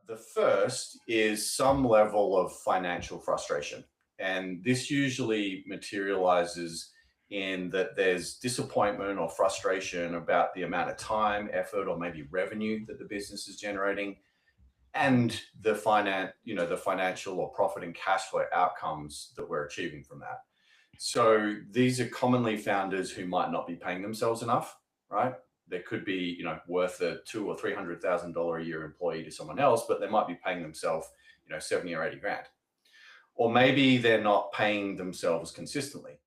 The first is some level of financial frustration. And this usually materializes in that there's disappointment or frustration about the amount of time, effort, or maybe revenue that the business is generating, and the financial or profit and cash flow outcomes that we're achieving from that. So these are commonly founders who might not be paying themselves enough, right? They could be, worth a $200,000 or $300,000 a year employee to someone else, but they might be paying themselves, 70 or 80 grand. Or maybe they're not paying themselves consistently.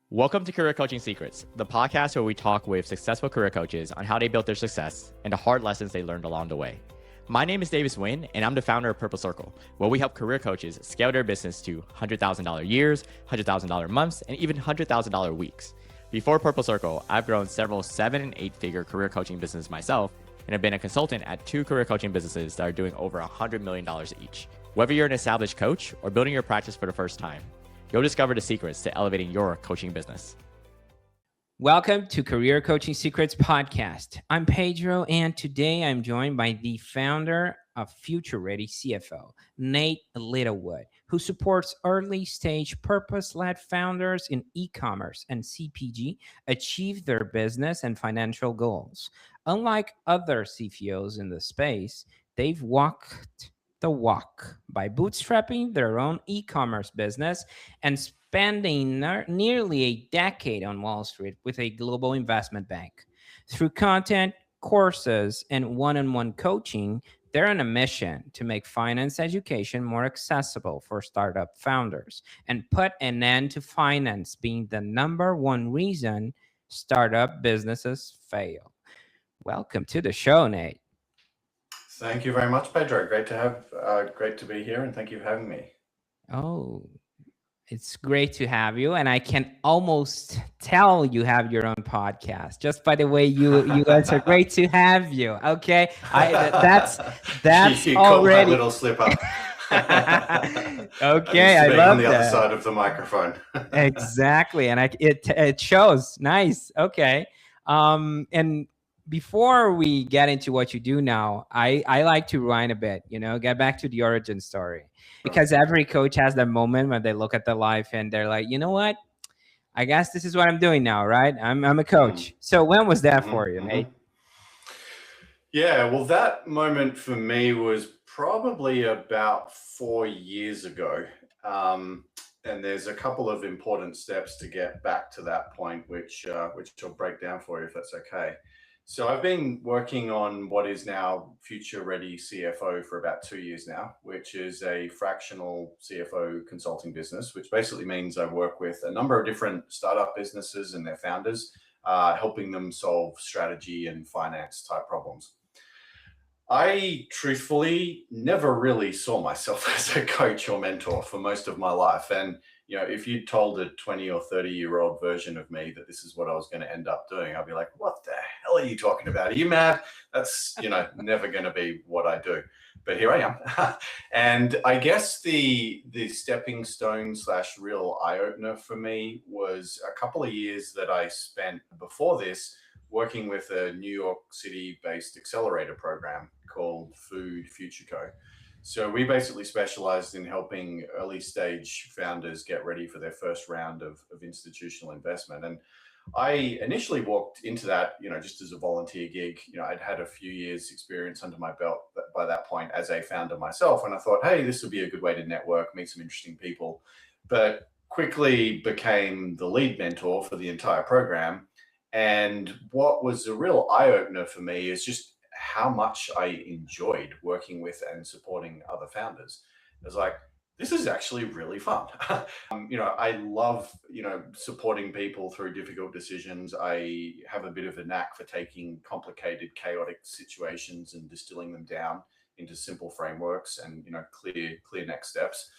Welcome to Career Coaching Secrets, the podcast where we talk with successful career coaches on how they built their success and the hard lessons they learned along the way. My name is Davis Nguyen, and I'm the founder of Purple Circle, where we help career coaches scale their business to $100,000 years, $100,000 months, and even $100,000 weeks. Before Purple Circle, I've grown several 7- and 8-figure career coaching businesses myself, and have been a consultant at 2 career coaching businesses that are doing over $100 million each. Whether you're an established coach or building your practice for the first time, you'll discover the secrets to elevating your coaching business. Welcome to Career Coaching Secrets Podcast. I'm Pedro, and today I'm joined by the founder of Future Ready CFO, Nate Littlewood, who supports early-stage purpose-led founders in e-commerce and CPG achieve their business and financial goals. Unlike other CFOs in the space, they've walked the walk by bootstrapping their own e-commerce business and spending nearly a decade on Wall Street with a global investment bank. Through content, courses, and one-on-one coaching, they're on a mission to make finance education more accessible for startup founders and put an end to finance being the number one reason startup businesses fail. Welcome to the show, Nate. Thank you very much, Pedro. Great to be here, and thank you for having me. Oh, it's great to have you, and I can almost tell you have your own podcast just by the way you guys are. Great to have you. Okay, that's you already caught my little slip up. Okay, I love on the that. Other side of the microphone. Exactly, and it shows. Nice. Okay, and before we get into what you do now, I like to rewind a bit, get back to the origin story. Because every coach has that moment when they look at their life and they're like, you know what? I guess this is what I'm doing now, right? I'm a coach. So when was that for you, Nate? Yeah, well, that moment for me was probably about 4 years ago. And there's a couple of important steps to get back to that point, which I'll break down for you if that's okay. So I've been working on what is now Future Ready CFO for about 2 years now, which is a fractional CFO consulting business, which basically means I work with a number of different startup businesses and their founders, helping them solve strategy and finance type problems. I truthfully never really saw myself as a coach or mentor for most of my life. And if you told a 20 or 30-year-old version of me that this is what I was going to end up doing, I'd be like, what the hell are you talking about? Are you mad? That's, never going to be what I do. But here I am. And I guess the stepping stone / real eye-opener for me was a couple of years that I spent before this working with a New York City-based accelerator program called Food Future Co. So we basically specialized in helping early stage founders get ready for their first round of institutional investment. And I initially walked into that, just as a volunteer gig. I'd had a few years experience under my belt by that point as a founder myself. And I thought, hey, this would be a good way to network, meet some interesting people, but quickly became the lead mentor for the entire program. And what was a real eye-opener for me is just how much I enjoyed working with and supporting other founders. It was like, this is actually really fun. I love, supporting people through difficult decisions. I have a bit of a knack for taking complicated, chaotic situations and distilling them down into simple frameworks and, clear next steps.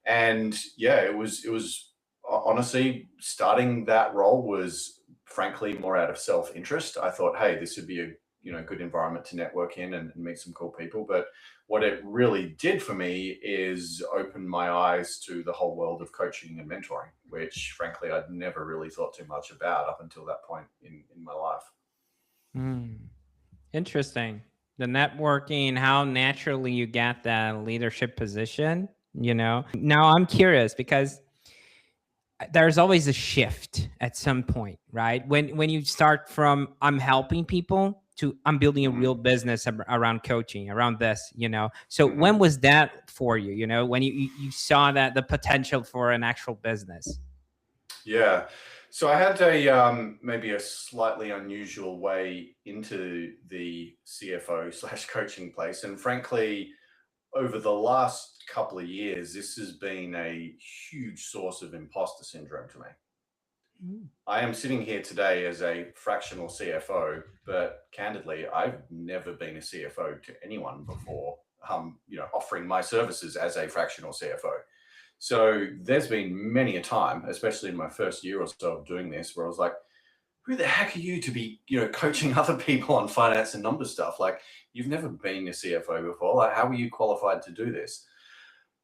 And yeah, it was honestly, starting that role was frankly more out of self-interest. I thought, hey, this would be a good environment to network in and meet some cool people. But what it really did for me is open my eyes to the whole world of coaching and mentoring, which frankly I'd never really thought too much about up until that point in my life. Interesting. The networking, how naturally you got that leadership position, Now I'm curious because there's always a shift at some point, right? When you start from I'm helping people to I'm building a Mhm. real business around coaching, around this, So Mhm. when was that for you? When you saw that the potential for an actual business? Yeah. So I had a maybe a slightly unusual way into the CFO slash coaching place, and frankly, over the last couple of years, this has been a huge source of imposter syndrome to me. Mm. I am sitting here today as a fractional CFO, but candidly, I've never been a CFO to anyone before. Offering my services as a fractional CFO. So there's been many a time, especially in my first year or so of doing this, where I was like, who the heck are you to be, coaching other people on finance and number stuff? Like, you've never been a CFO before. Like, how are you qualified to do this?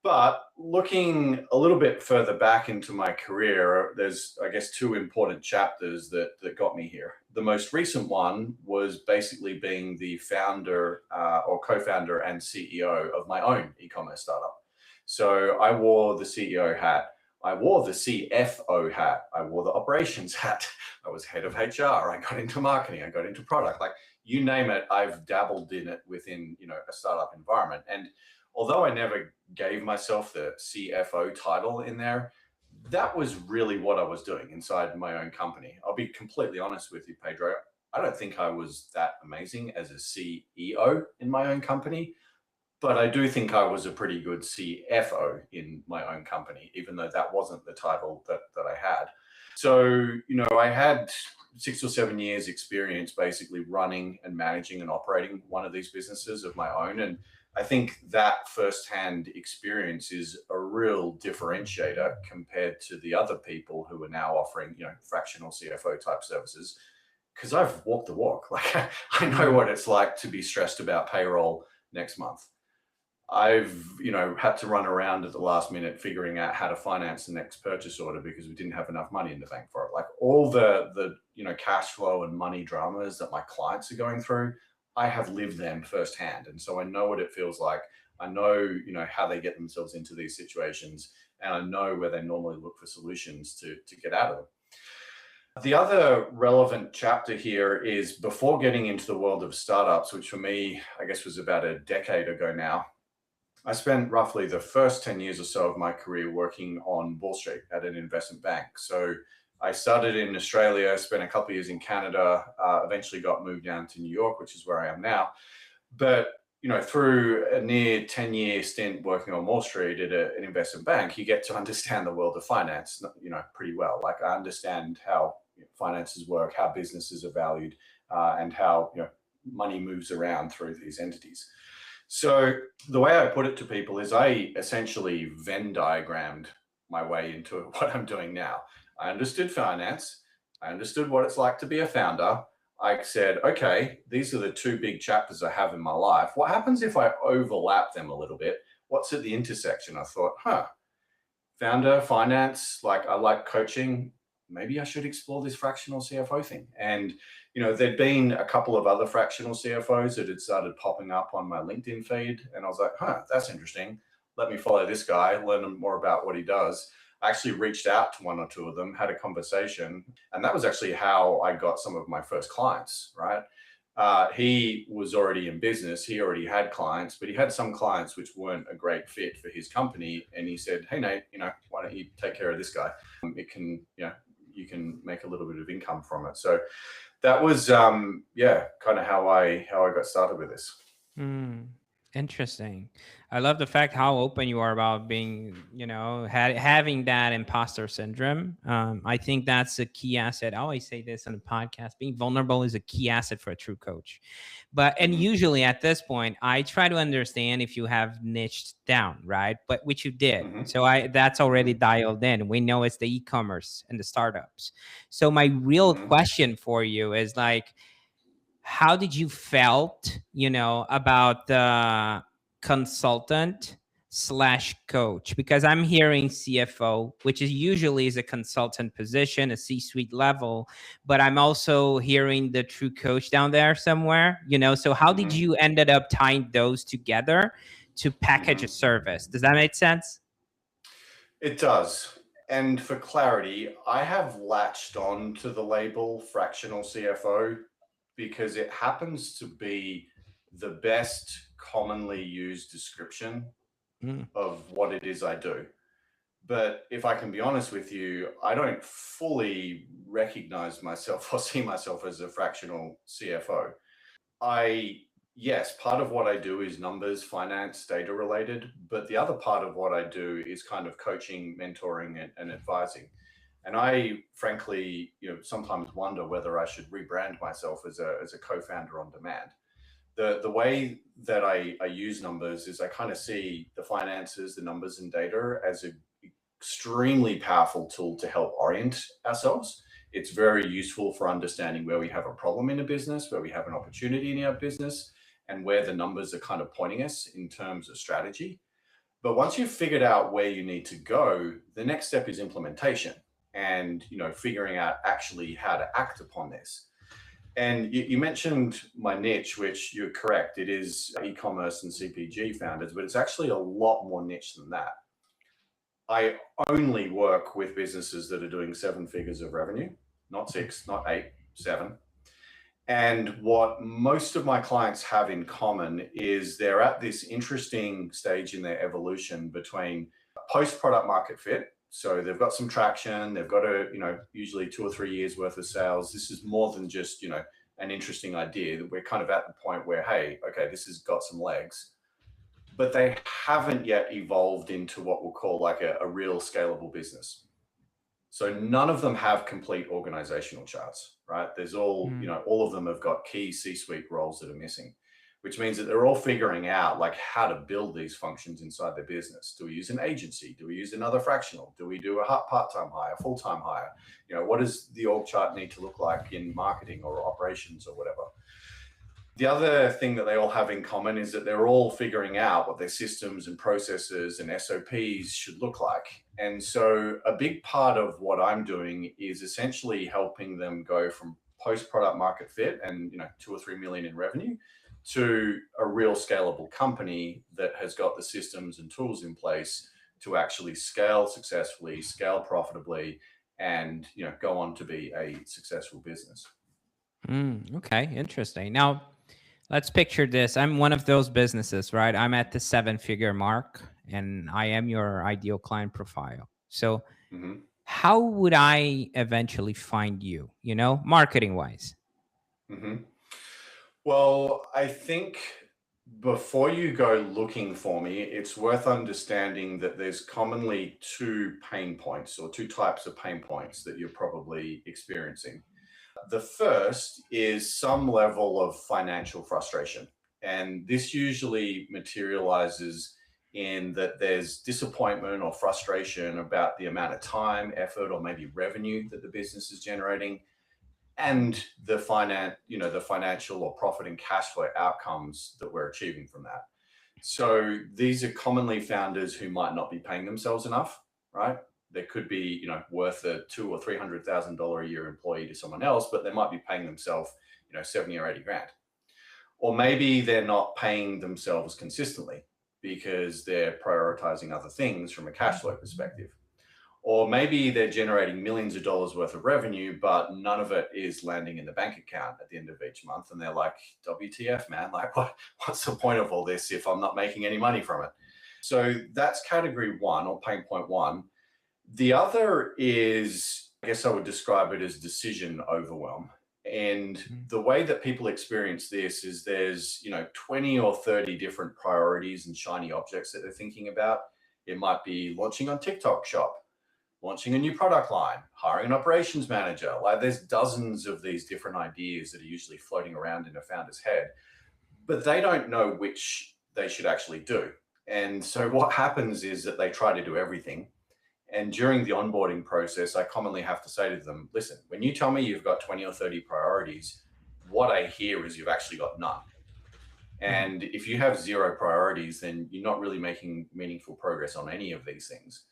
But looking a little bit further back into my career, there's, I guess, two important chapters that got me here. The most recent one was basically being the founder or co-founder and CEO of my own e-commerce startup. So I wore the CEO hat. I wore the CFO hat. I wore the operations hat. I was head of HR. I got into marketing. I got into product. Like, you name it, I've dabbled in it within, a startup environment. And although I never gave myself the CFO title in there, that was really what I was doing inside my own company. I'll be completely honest with you, Pedro. I don't think I was that amazing as a CEO in my own company, but I do think I was a pretty good CFO in my own company, even though that wasn't the title that I had. So, I had 6 or 7 years experience basically running and managing and operating one of these businesses of my own. And I think that firsthand experience is a real differentiator compared to the other people who are now offering, fractional CFO type services. Because I've walked the walk. Like, I know what it's like to be stressed about payroll next month. I've, had to run around at the last minute figuring out how to finance the next purchase order because we didn't have enough money in the bank for it. Like, all the cash flow and money dramas that my clients are going through, I have lived them firsthand. And so I know what it feels like. I know, how they get themselves into these situations, and I know where they normally look for solutions to get out of them. The other relevant chapter here is before getting into the world of startups, which for me, I guess, was about a decade ago now. I spent roughly the first 10 years or so of my career working on Wall Street at an investment bank. So I started in Australia, spent a couple of years in Canada, eventually got moved down to New York, which is where I am now. But through a near 10-year stint working on Wall Street at an investment bank, you get to understand the world of finance, pretty well. Like, I understand how finances work, how businesses are valued, and how money moves around through these entities. So the way I put it to people is I essentially Venn diagrammed my way into what I'm doing now. I understood finance. I understood what it's like to be a founder. I said, okay, these are the two big chapters I have in my life. What happens if I overlap them a little bit? What's at the intersection? I thought, founder, finance, like, I like coaching. Maybe I should explore this fractional CFO thing. And, there'd been a couple of other fractional CFOs that had started popping up on my LinkedIn feed. And I was like, that's interesting. Let me follow this guy, learn more about what he does. I actually reached out to one or two of them, had a conversation. And that was actually how I got some of my first clients, right? He was already in business. He already had clients, but he had some clients which weren't a great fit for his company. And he said, hey, Nate, why don't you take care of this guy? It can, you can make a little bit of income from it. So that was, kind of how I got started with this. Interesting. I love the fact how open you are about being, having that imposter syndrome. I think that's a key asset. I always say this on the podcast: being vulnerable is a key asset for a true coach. And usually at this point, I try to understand if you have niched down, right? But which you did. Mm-hmm. So that's already dialed in. We know it's the e-commerce and the startups. So my real question for you is like, how did you felt, about the consultant slash coach? Because I'm hearing CFO, which is usually is a consultant position, a C-suite level, but I'm also hearing the true coach down there somewhere, so how did you ended up tying those together to package a service? Does that make sense? It does. And for clarity, I have latched on to the label fractional CFO because it happens to be the best commonly used description of what it is I do. But if I can be honest with you, I don't fully recognize myself or see myself as a fractional CFO. Yes, part of what I do is numbers, finance, data related, but the other part of what I do is kind of coaching, mentoring, and advising. And I frankly, sometimes wonder whether I should rebrand myself as a co-founder on demand. The way that I use numbers is I kind of see the finances, the numbers and data as an extremely powerful tool to help orient ourselves. It's very useful for understanding where we have a problem in a business, where we have an opportunity in our business, and where the numbers are kind of pointing us in terms of strategy. But once you've figured out where you need to go, the next step is implementation and figuring out actually how to act upon this. And you mentioned my niche, which you're correct. It is e-commerce and CPG founders, but it's actually a lot more niche than that. I only work with businesses that are doing 7 figures of revenue, not 6, not 8, 7. And what most of my clients have in common is they're at this interesting stage in their evolution between post-product market fit. So they've got some traction, they've got usually 2 or 3 years worth of sales. This is more than just, an interesting idea. We're kind of at the point where, hey, okay, this has got some legs, but they haven't yet evolved into what we'll call like a real scalable business. So none of them have complete organizational charts, right? There's all, all of them have got key C-suite roles that are missing, which means that they're all figuring out like how to build these functions inside their business. Do we use an agency? Do we use another fractional? Do we do a part-time hire, full-time hire? What does the org chart need to look like in marketing or operations or whatever? The other thing that they all have in common is that they're all figuring out what their systems and processes and SOPs should look like. And so a big part of what I'm doing is essentially helping them go from post-product market fit and 2 or 3 million in revenue to a real scalable company that has got the systems and tools in place to actually scale successfully, scale profitably, and go on to be a successful business. Okay, interesting. Now, let's picture this. I'm one of those businesses, right? I'm at the 7-figure mark, and I am your ideal client profile. So how would I eventually find you, marketing-wise? Well, I think before you go looking for me, it's worth understanding that there's commonly 2 pain points or 2 types of pain points that you're probably experiencing. The first is some level of financial frustration. And this usually materializes in that there's disappointment or frustration about the amount of time, effort, or maybe revenue that the business is generating, and the financial or profit and cash flow outcomes that we're achieving from that. So these are commonly founders who might not be paying themselves enough, right? They could be, worth a $200,000 or $300,000 a year employee to someone else, but they might be paying themselves, 70 or 80 grand. Or maybe they're not paying themselves consistently because they're prioritizing other things from a cash flow perspective. Or maybe they're generating millions of dollars worth of revenue, but none of it is landing in the bank account at the end of each month. And they're like, WTF, man, like what's the point of all this if I'm not making any money from it? So that's category 1 or pain point 1. The other is, I guess I would describe it as decision overwhelm. And the way that people experience this is there's, 20 or 30 different priorities and shiny objects that they're thinking about. It might be launching on TikTok Shop, launching a new product line, hiring an operations manager. Like there's dozens of these different ideas that are usually floating around in a founder's head, but they don't know which they should actually do. And so what happens is that they try to do everything. And during the onboarding process, I commonly have to say to them, listen, when you tell me you've got 20 or 30 priorities, what I hear is you've actually got none. And if you have zero priorities, then you're not really making meaningful progress on any of these things.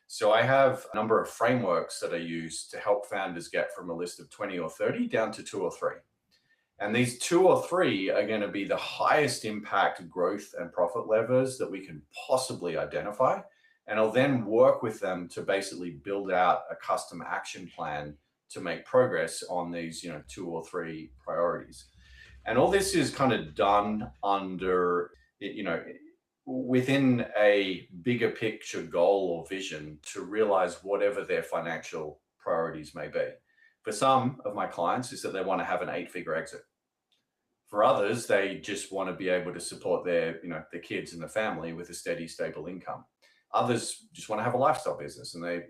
So I have a number of frameworks that I use to help founders get from a list of 20 or 30 down to 2 or 3. And these 2 or 3 are going to be the highest impact growth and profit levers that we can possibly identify. And I'll then work with them to basically build out a custom action plan to make progress on these, 2 or 3 priorities. And all this is kind of done under, within a bigger picture goal or vision to realize whatever their financial priorities may be. For some of my clients is that they want to have an 8-figure exit. For others, they just want to be able to support their kids and the family with a steady, stable income. Others just want to have a lifestyle business and they,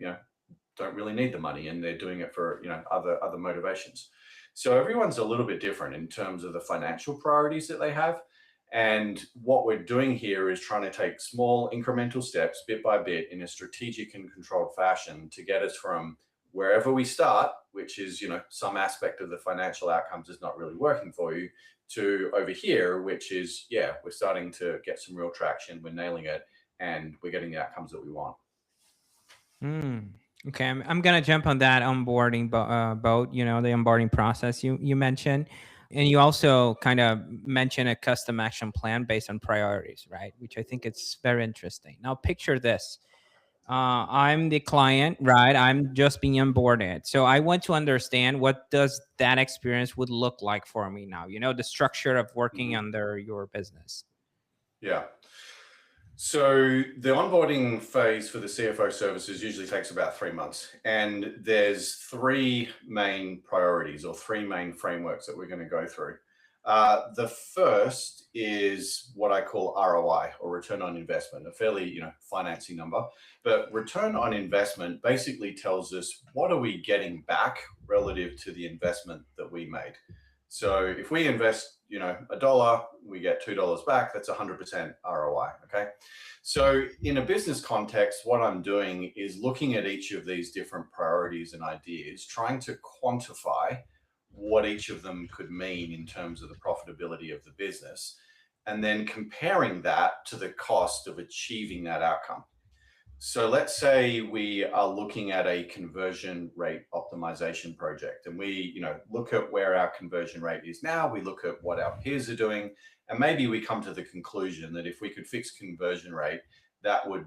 don't really need the money and they're doing it for, other motivations. So everyone's a little bit different in terms of the financial priorities that they have. And what we're doing here is trying to take small incremental steps bit by bit in a strategic and controlled fashion to get us from wherever we start, which is, some aspect of the financial outcomes is not really working for you, to over here, which is, we're starting to get some real traction, we're nailing it, and we're getting the outcomes that we want. Okay, I'm gonna jump on that onboarding boat. The onboarding process you mentioned, and you also kind of mentioned a custom action plan based on priorities, right? Which I think it's very interesting. Now, picture this: I'm the client, right? I'm just being onboarded, so I want to understand what does that experience would look like for me now. The structure of working under your business. Yeah. So the onboarding phase for the CFO services usually takes about 3 months. And there's 3 main priorities or 3 main frameworks that we're going to go through. The first is what I call ROI, or return on investment, a fairly, fancy number. But return on investment basically tells us what are we getting back relative to the investment that we made. So if we invest, $1, we get $2 back. That's 100% ROI. Okay. So in a business context, what I'm doing is looking at each of these different priorities and ideas, trying to quantify what each of them could mean in terms of the profitability of the business, and then comparing that to the cost of achieving that outcome. So let's say we are looking at a conversion rate optimization project, and we, look at where our conversion rate is now, we look at what our peers are doing, and maybe we come to the conclusion that if we could fix conversion rate, that would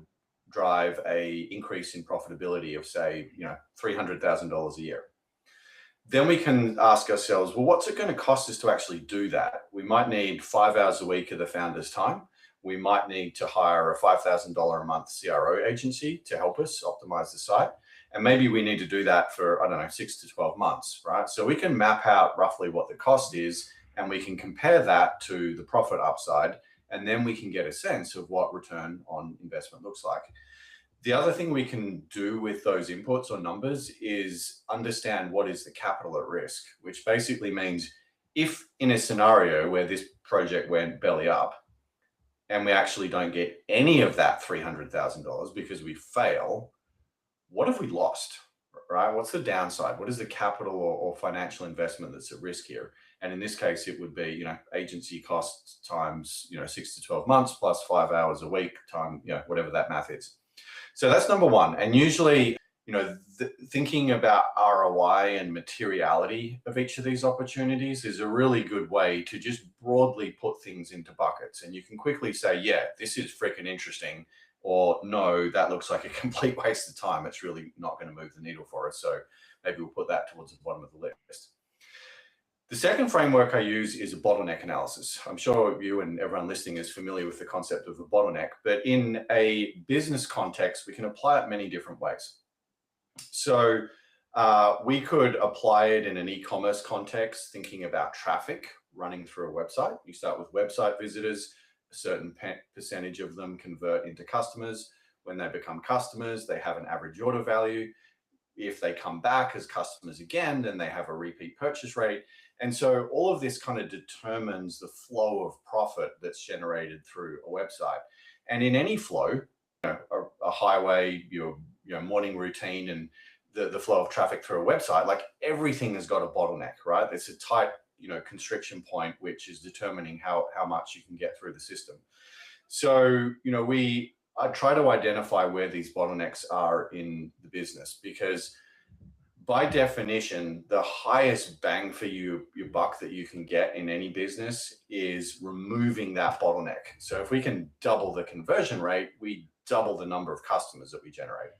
drive a increase in profitability of, say, $300,000 a year. Then we can ask ourselves, well, what's it going to cost us to actually do that? We might need 5 hours a week of the founder's time. We might need to hire a $5,000 a month CRO agency to help us optimize the site. And maybe we need to do that for, 6 to 12 months, right? So we can map out roughly what the cost is, and we can compare that to the profit upside. And then we can get a sense of what return on investment looks like. The other thing we can do with those inputs or numbers is understand what is the capital at risk, which basically means if in a scenario where this project went belly up, and we actually don't get any of that $300,000 because we fail, what have we lost, right? What's the downside? What is the capital or financial investment that's at risk here? And in this case, it would be, agency costs times, 6 to 12 months plus 5 hours a week time, whatever that math is. So that's number one. And usually, thinking about ROI and materiality of each of these opportunities is a really good way to just broadly put things into buckets. And you can quickly say, yeah, this is freaking interesting, or no, that looks like a complete waste of time. It's really not going to move the needle for us. So maybe we'll put that towards the bottom of the list. The second framework I use is a bottleneck analysis. I'm sure you and everyone listening is familiar with the concept of a bottleneck, but in a business context, we can apply it many different ways. So we could apply it in an e-commerce context, thinking about traffic running through a website. You start with website visitors, a certain percentage of them convert into customers. When they become customers, they have an average order value. If they come back as customers again, then they have a repeat purchase rate. And so all of this kind of determines the flow of profit that's generated through a website. And in any flow, a highway, your morning routine, and the flow of traffic through a website, like everything has got a bottleneck, right? It's a tight, constriction point, which is determining how much you can get through the system. So, I try to identify where these bottlenecks are in the business, because by definition, the highest bang for your buck that you can get in any business is removing that bottleneck. So if we can double the conversion rate, we double the number of customers that we generate.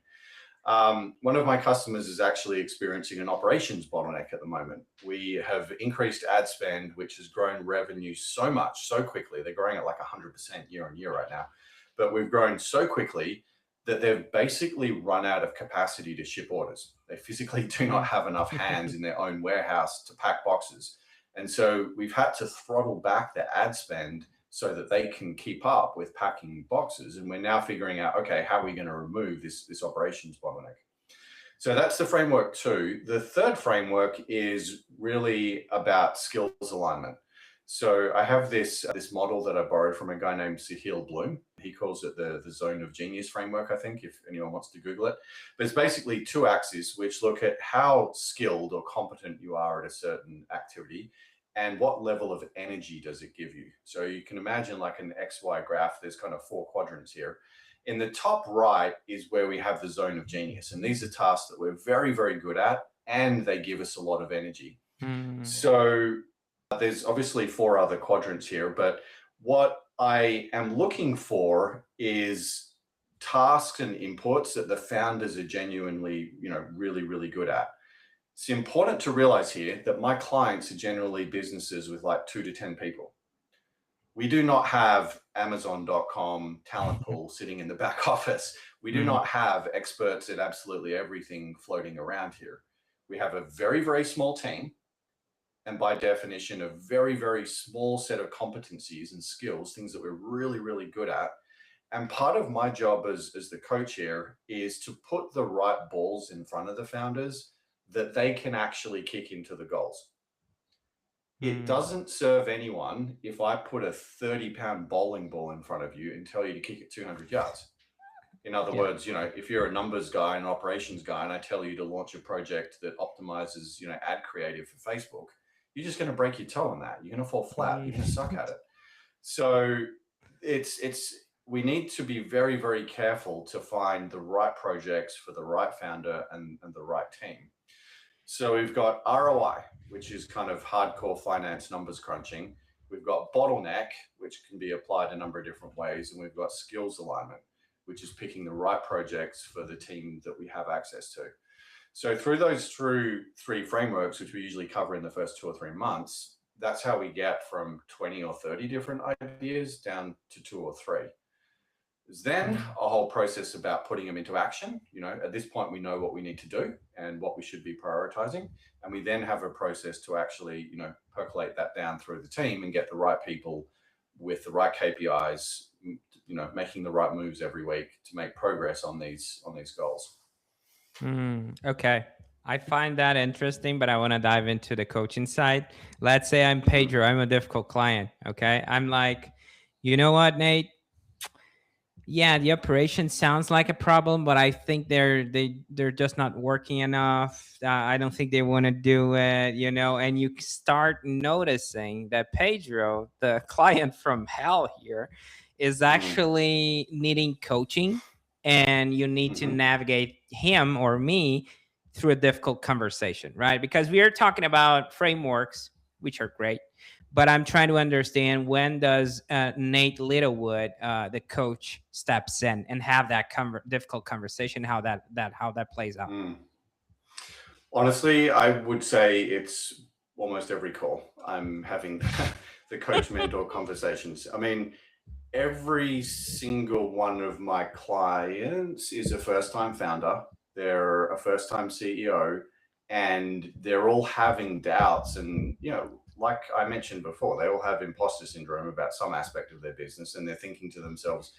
One of my customers is actually experiencing an operations bottleneck at the moment. We have increased ad spend, which has grown revenue so much, so quickly. They're growing at like 100% year on year right now. But we've grown so quickly that they've basically run out of capacity to ship orders. They physically do not have enough hands in their own warehouse to pack boxes. And so we've had to throttle back the ad spend so that they can keep up with packing boxes. And we're now figuring out, okay, how are we going to remove this operations bottleneck? So that's the framework 2. The third framework is really about skills alignment. So I have this model that I borrowed from a guy named Sahil Bloom. He calls it the zone of genius framework, I think, if anyone wants to Google it. But it's basically 2 axes which look at how skilled or competent you are at a certain activity and what level of energy does it give you. So you can imagine like an XY graph, there's kind of 4 quadrants here. In the top right is where we have the zone of genius. And these are tasks that we're very, very good at, and they give us a lot of energy. So there's obviously 4 other quadrants here, but what I am looking for is tasks and inputs that the founders are genuinely, really, really good at. It's important to realize here that my clients are generally businesses with like 2 to 10 people. We do not have Amazon.com talent pool sitting in the back office. We do not have experts at absolutely everything floating around here. We have a very, very small team. And by definition, a very, very small set of competencies and skills, things that we're really, really good at. And part of my job as the coach here is to put the right balls in front of the founders that they can actually kick into the goals. It doesn't serve anyone if I put a 30-pound bowling ball in front of you and tell you to kick it 200 yards. In other words, if you're a numbers guy, an operations guy, and I tell you to launch a project that optimizes, ad creative for Facebook, you're just going to break your toe on that. You're going to fall flat. You're going to suck at it. So we need to be very, very careful to find the right projects for the right founder and the right team. So we've got ROI, which is kind of hardcore finance numbers crunching. We've got bottleneck, which can be applied a number of different ways. And we've got skills alignment, which is picking the right projects for the team that we have access to. So through those 3 frameworks, which we usually cover in the first 2 or 3 months, that's how we get from 20 or 30 different ideas down to 2 or 3. There's then a whole process about putting them into action. At this point, we know what we need to do and what we should be prioritizing. And we then have a process to actually, percolate that down through the team and get the right people with the right KPIs, making the right moves every week to make progress on these goals. Okay. I find that interesting, but I want to dive into the coaching side. Let's say I'm Pedro. I'm a difficult client. Okay. I'm like, you know what, Nate? Yeah, the operation sounds like a problem, but I think they're just not working enough. I don't think they want to do it, and you start noticing that Pedro, the client from hell here, is actually needing coaching, and you need to navigate him or me through a difficult conversation, right? Because we are talking about frameworks, which are great, but I'm trying to understand, when does Nate Littlewood, the coach, steps in and have that difficult conversation, how that plays out? Honestly, I would say it's almost every call. I'm having the coach mentor conversations. I mean, every single one of my clients is a first-time founder. They're a first-time CEO, and they're all having doubts. And, like I mentioned before, they all have imposter syndrome about some aspect of their business. And they're thinking to themselves,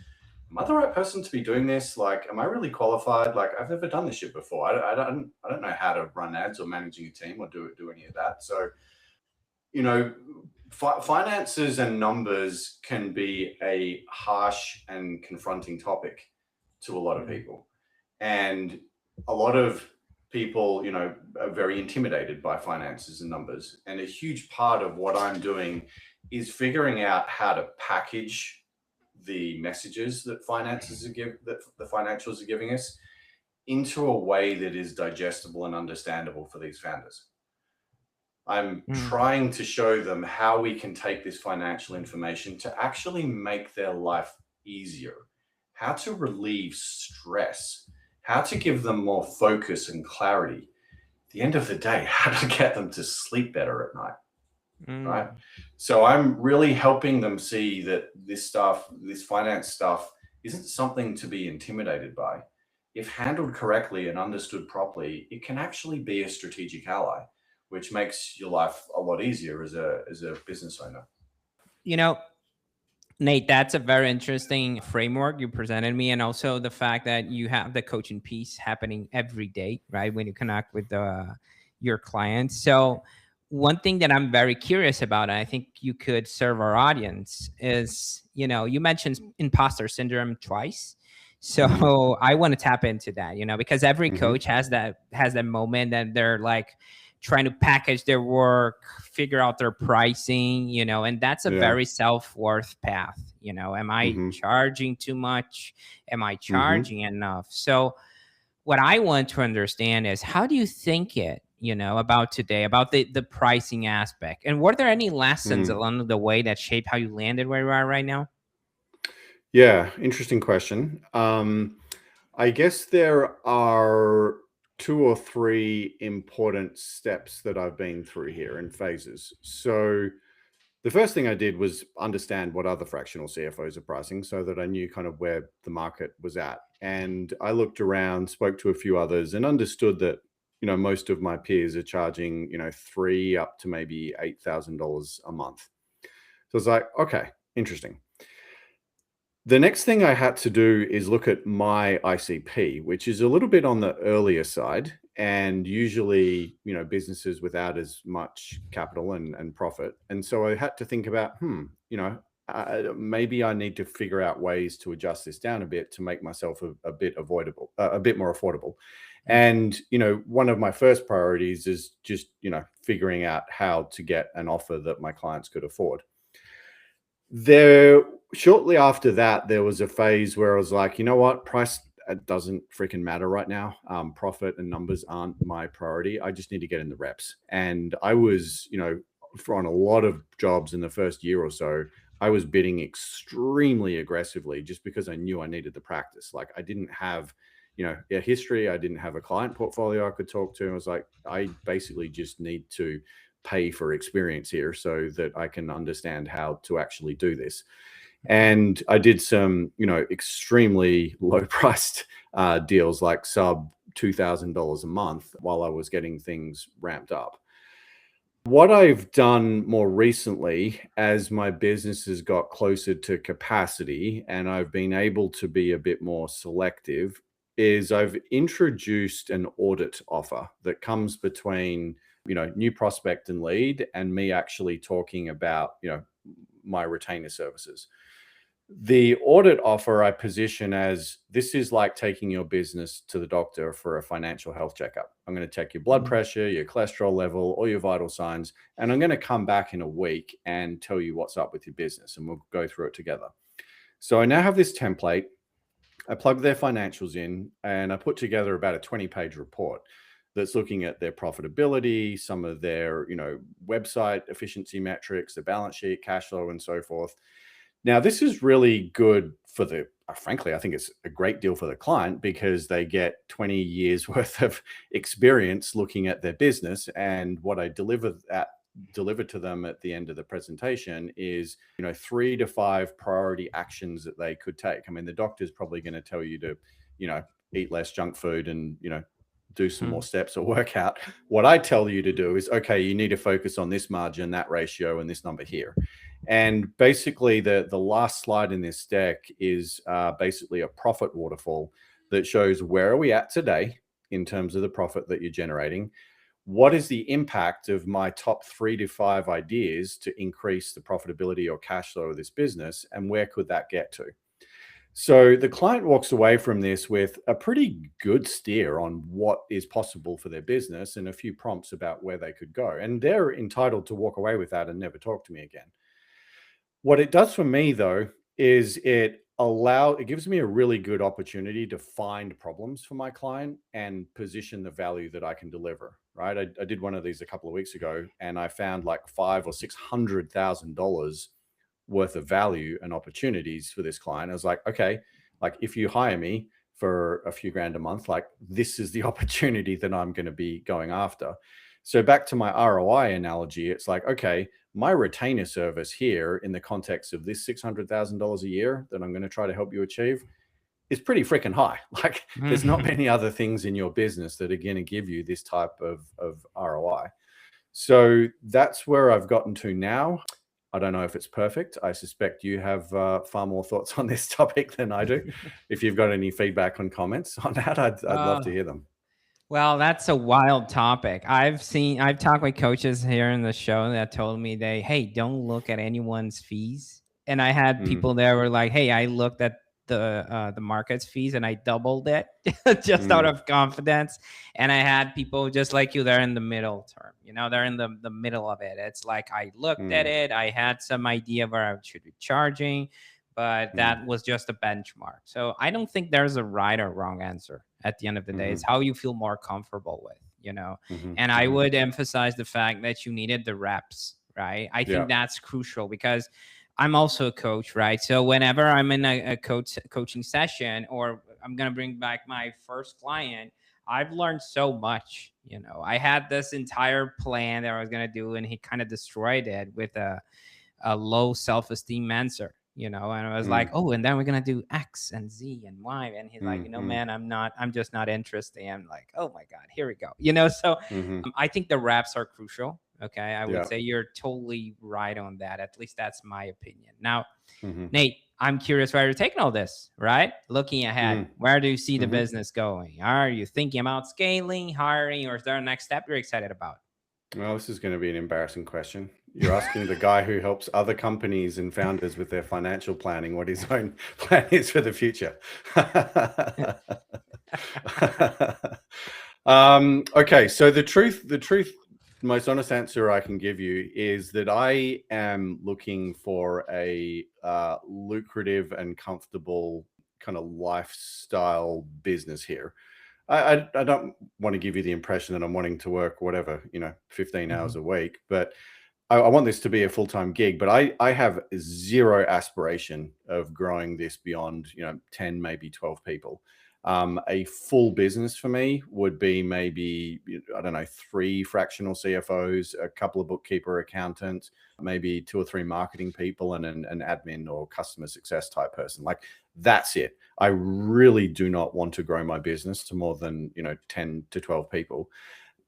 am I the right person to be doing this? Like, am I really qualified? Like, I've never done this shit before. I don't know how to run ads or managing a team or do any of that. So, finances and numbers can be a harsh and confronting topic to a lot of people. And a lot of people, are very intimidated by finances and numbers. And a huge part of what I'm doing is figuring out how to package the messages that that the financials are giving us into a way that is digestible and understandable for these founders. I'm trying to show them how we can take this financial information to actually make their life easier, how to relieve stress, how to give them more focus and clarity. At the end of the day, how to get them to sleep better at night, right? So I'm really helping them see that this finance stuff isn't something to be intimidated by. If handled correctly and understood properly, it can actually be a strategic ally, which makes your life a lot easier as a business owner. Nate, that's a very interesting framework you presented me. And also the fact that you have the coaching piece happening every day, right? When you connect with your clients. So one thing that I'm very curious about, and I think you could serve our audience, is, you mentioned imposter syndrome twice. So I want to tap into that, because every coach has that moment that they're like trying to package their work, figure out their pricing, and that's a very self-worth path. Am I charging too much? Am I charging enough? So what I want to understand is, how do you think about today, about the pricing aspect? And were there any lessons along the way that shaped how you landed where you are right now? Yeah, interesting question. I guess there are 2 or 3 important steps that I've been through here in phases. So the first thing I did was understand what other fractional CFOs are pricing so that I knew kind of where the market was at. And I looked around, spoke to a few others, and understood that, most of my peers are charging, $3,000 up to maybe $8,000 a month. So I was like, okay, interesting. The next thing I had to do is look at my ICP, which is a little bit on the earlier side, and usually, businesses without as much capital and profit. And so I had to think about, maybe I need to figure out ways to adjust this down a bit to make myself a bit more affordable. And, one of my first priorities is just, figuring out how to get an offer that my clients could afford. Shortly after that, there was a phase where I was like, you know what, price doesn't freaking matter right now. Profit and numbers aren't my priority. I just need to get in the reps. And I was, on a lot of jobs in the first year or so, I was bidding extremely aggressively just because I knew I needed the practice. Like, I didn't have, a history. I didn't have a client portfolio I could talk to. I was like, I basically just need to pay for experience here so that I can understand how to actually do this. And I did some, extremely low priced deals, like sub $2,000 a month, while I was getting things ramped up. What I've done more recently, as my business has got closer to capacity and I've been able to be a bit more selective, is I've introduced an audit offer that comes between, new prospect and lead, and me actually talking about, my retainer services. The audit offer I position as, this is like taking your business to the doctor for a financial health checkup. I'm going to check your blood pressure, your cholesterol level, all your vital signs, and I'm going to come back in a week and tell you what's up with your business, and we'll go through it together. So I now have this template. I plug their financials in, and I put together about a 20-page report that's looking at their profitability, some of their, website efficiency metrics, the balance sheet, cash flow, and so forth. Now, this is really good for frankly, I think it's a great deal for the client, because they get 20 years worth of experience looking at their business. And what I deliver to them at the end of the presentation is, 3 to 5 priority actions that they could take. I mean, the doctor's probably going to tell you to, eat less junk food and, do some more steps or workout. What I tell you to do is, okay, you need to focus on this margin, that ratio, and this number here. And basically the last slide in this deck is basically a profit waterfall that shows where are we at today in terms of the profit that you're generating. What is the impact of my top 3 to 5 ideas to increase the profitability or cash flow of this business, and where could that get to? So the client walks away from this with a pretty good steer on what is possible for their business and a few prompts about where they could go. And they're entitled to walk away with that and never talk to me again. What it does for me though is it gives me a really good opportunity to find problems for my client and position the value that I can deliver. Right. I did one of these a couple of weeks ago and I found like $500,000 or $600,000 worth of value and opportunities for this client. I was like, okay, like if you hire me for a few grand a month, like this is the opportunity that I'm going to be going after. So back to my ROI analogy, it's like, okay, my retainer service here in the context of this $600,000 a year that I'm going to try to help you achieve is pretty freaking high. Like there's not many other things in your business that are going to give you this type of ROI. So that's where I've gotten to now. I don't know if it's perfect. I suspect you have far more thoughts on this topic than I do. If you've got any feedback and comments on that, I'd love to hear them. Well, that's a wild topic. I've talked with coaches here in the show that told me hey, don't look at anyone's fees. And I had people that were like, hey, I looked at the market's fees and I doubled it just out of confidence. And I had people just like you, they're in the middle term, they're in the middle of it. It's like, I looked at it, I had some idea where I should be charging, but that was just a benchmark. So I don't think there's a right or wrong answer at the end of the day. It's how you feel more comfortable with, and I would emphasize the fact that you needed the reps, right? I think that's crucial because I'm also a coach, right? So whenever I'm in a coaching session, or I'm going to bring back my first client, I've learned so much. I had this entire plan that I was going to do, and he kind of destroyed it with a low self-esteem answer, and I was like, oh, and then we're going to do X and Z and Y. And he's like, man, I'm just not interested. I'm like, oh my God, here we go. So I think the reps are crucial. Okay. I would say you're totally right on that. At least that's my opinion. Now, Nate, I'm curious where you're taking all this, right? Looking ahead, where do you see the business going? Are you thinking about scaling, hiring, or is there a next step you're excited about? Well, this is going to be an embarrassing question. You're asking the guy who helps other companies and founders with their financial planning what his own plan is for the future. Okay, so the truth, most honest answer I can give you is that I am looking for a lucrative and comfortable kind of lifestyle business here. I don't want to give you the impression that I'm wanting to work 15 hours a week, but I want this to be a full-time gig. But I have zero aspiration of growing this beyond 10, maybe 12 people. A full business for me would be maybe, I don't know, 3 fractional CFOs, a couple of bookkeeper accountants, maybe 2 or 3 marketing people, and an admin or customer success type person. Like that's it. I really do not want to grow my business to more than 10 to 12 people.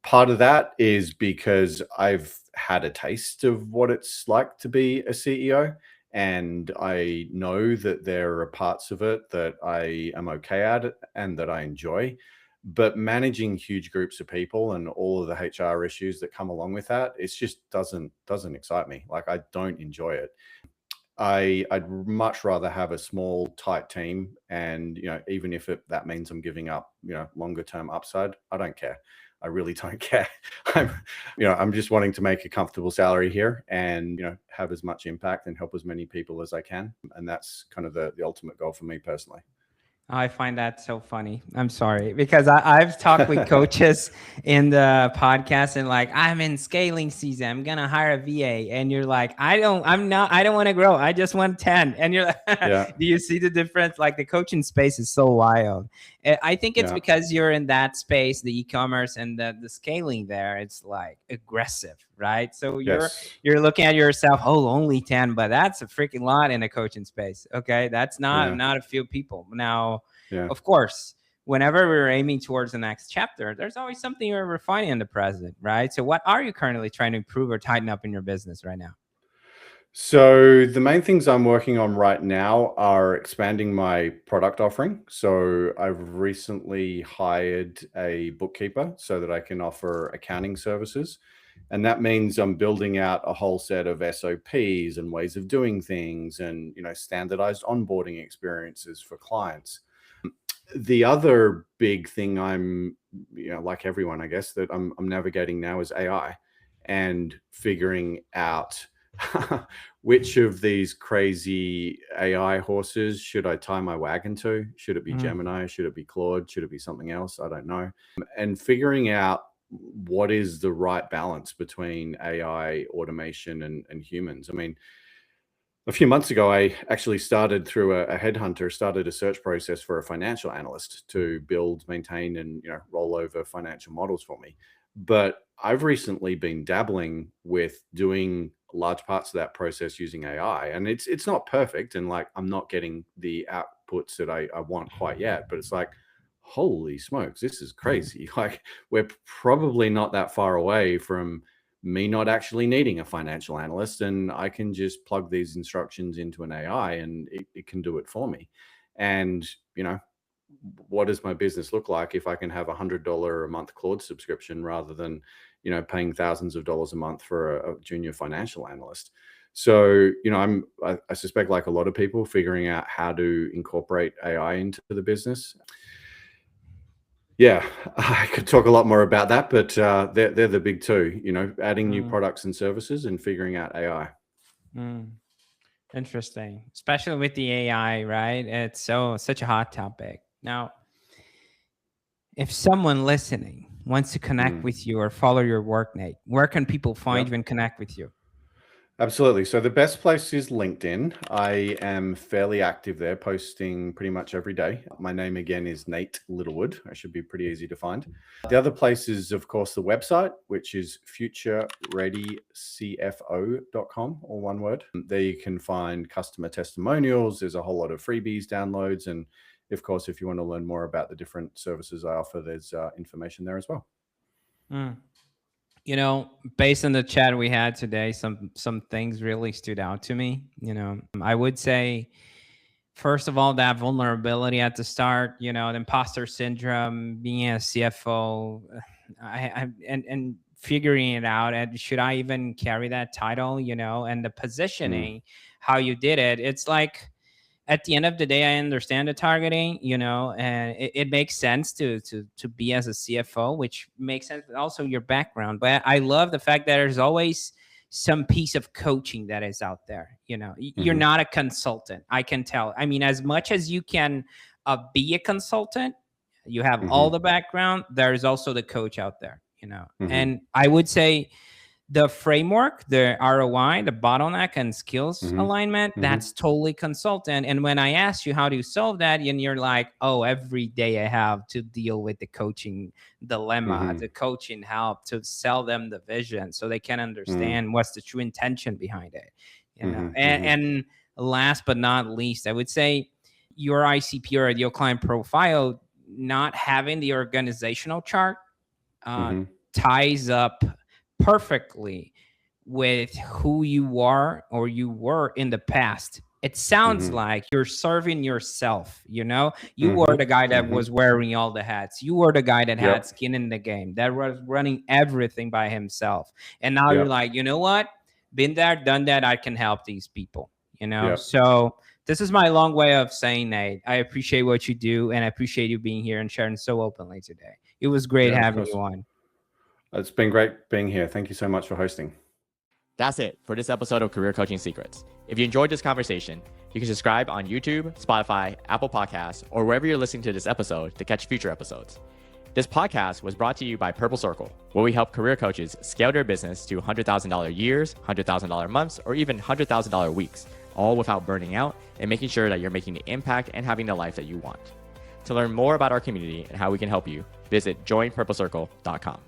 Part of that is because I've had a taste of what it's like to be a CEO. And I know that there are parts of it that I am okay at and that I enjoy. But managing huge groups of people and all of the HR issues that come along with that, it just doesn't excite me. Like I don't enjoy it. I'd much rather have a small, tight team, and even if that means I'm giving up longer term upside, I don't care. I really don't care. I'm just wanting to make a comfortable salary here and have as much impact and help as many people as I can, and that's kind of the ultimate goal for me personally. I find that so funny. I'm sorry, because I've talked with coaches in the podcast and like, I'm in scaling season, I'm going to hire a VA. And you're like, I don't want to grow. I just want 10. And you're like, do you see the difference? Like the coaching space is so wild. I think it's because you're in that space, the e-commerce and the scaling there, it's like aggressive, right? So you're looking at yourself, only 10, but that's a freaking lot in a coaching space. Okay. That's not a few people. Now, of course, whenever we're aiming towards the next chapter, there's always something you're refining in the present, right? So what are you currently trying to improve or tighten up in your business right now? So the main things I'm working on right now are expanding my product offering. So I've recently hired a bookkeeper so that I can offer accounting services. And that means I'm building out a whole set of SOPs and ways of doing things and, standardized onboarding experiences for clients. The other big thing I'm, like everyone, I guess, that I'm navigating now is AI and figuring out which of these crazy AI horses should I tie my wagon to? Should it be Gemini? Should it be Claude? Should it be something else? I don't know. And figuring out what is the right balance between AI, automation, and humans. I mean, a few months ago, I actually started through a headhunter, started a search process for a financial analyst to build, maintain, and roll over financial models for me. But I've recently been dabbling with doing large parts of that process using AI, and it's not perfect, and like I'm not getting the outputs that I want quite yet. But it's like, holy smokes, this is crazy. Like we're probably not that far away from me not actually needing a financial analyst, and I can just plug these instructions into an AI and it can do it for me. And what does my business look like if I can have $100 a month Claude subscription rather than paying thousands of dollars a month for a junior financial analyst? So I suspect, like a lot of people, figuring out how to incorporate AI into the business. Yeah, I could talk a lot more about that, but they're the big two, adding new products and services and figuring out AI. Interesting, especially with the AI, right? It's such a hot topic. Now, if someone listening wants to connect with you or follow your work, Nate, where can people find you and connect with you? Absolutely. So the best place is LinkedIn. I am fairly active there, posting pretty much every day. My name again is Nate Littlewood. I should be pretty easy to find. The other place is, of course, the website, which is futurereadycfo.com, all one word. There you can find customer testimonials. There's a whole lot of freebies, downloads. And of course, if you want to learn more about the different services I offer, there's information there as well. Based on the chat we had today, some things really stood out to me. I would say, first of all, that vulnerability at the start, the imposter syndrome, being a CFO, and figuring it out. And should I even carry that title? And the positioning, how you did it. It's like, at the end of the day, I understand the targeting, and it makes sense to be as a CFO, which makes sense, but also your background. But I love the fact that there's always some piece of coaching that is out there. You're not a consultant. I can tell. I mean, as much as you can be a consultant, you have all the background. There's also the coach out there, and I would say, the framework, the ROI, the bottleneck and skills alignment, that's totally consultant. And when I asked you, how do you solve that? And you're like, oh, every day I have to deal with the coaching dilemma, the coaching help to sell them the vision so they can understand what's the true intention behind it. And last but not least, I would say your ICP or ideal client profile, not having the organizational chart ties up perfectly with who you are or you were in the past. It sounds like you're serving yourself. You were the guy that was wearing all the hats. You were the guy that had skin in the game, that was running everything by himself. And now you're like, you know what? Been there, done that. I can help these people, So this is my long way of saying, Nate, I appreciate what you do, and I appreciate you being here and sharing so openly today. It was great having you on. It's been great being here. Thank you so much for hosting. That's it for this episode of Career Coaching Secrets. If you enjoyed this conversation, you can subscribe on YouTube, Spotify, Apple Podcasts, or wherever you're listening to this episode to catch future episodes. This podcast was brought to you by Purple Circle, where we help career coaches scale their business to $100,000 years, $100,000 months, or even $100,000 weeks, all without burning out and making sure that you're making the impact and having the life that you want. To learn more about our community and how we can help you, visit joinpurplecircle.com.